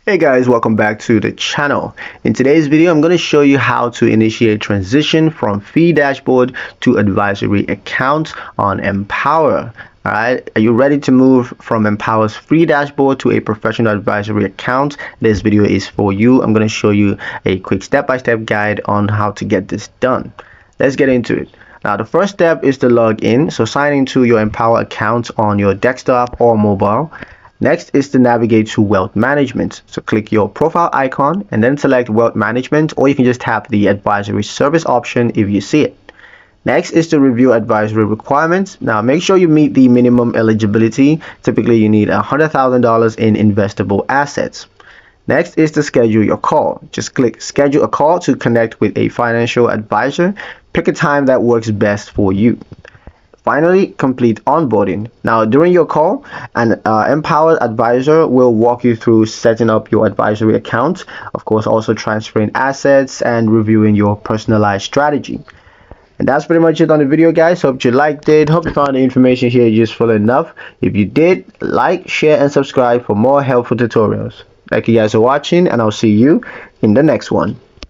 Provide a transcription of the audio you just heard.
Hey guys, welcome back to the channel. In today's video, I'm going to show you how to initiate transition from fee dashboard to advisory account on Empower. Alright, are you ready to move from Empower's free dashboard to a professional advisory account? This video is for you. I'm going to show you a quick step-by-step guide on how to get this done. Let's get into it. Now, the first step is to log in. So sign into your Empower account on your desktop or mobile. Next is to navigate to wealth management. So click your profile icon and then select wealth management, or you can just tap the advisory service option if you see it. Next is to review advisory requirements. Now make sure you meet the minimum eligibility. Typically you need $100,000 in investable assets. Next is to schedule your call. Just click schedule a call to connect with a financial advisor. Pick a time that works best for you. Finally, complete onboarding. Now, during your call, an empowered advisor will walk you through setting up your advisory account, of course, also transferring assets and reviewing your personalized strategy. And that's pretty much it on the video, guys. Hope you liked it. Hope you found the information here useful enough. If you did, like, share, and subscribe for more helpful tutorials. Thank you guys for watching, and I'll see you in the next one.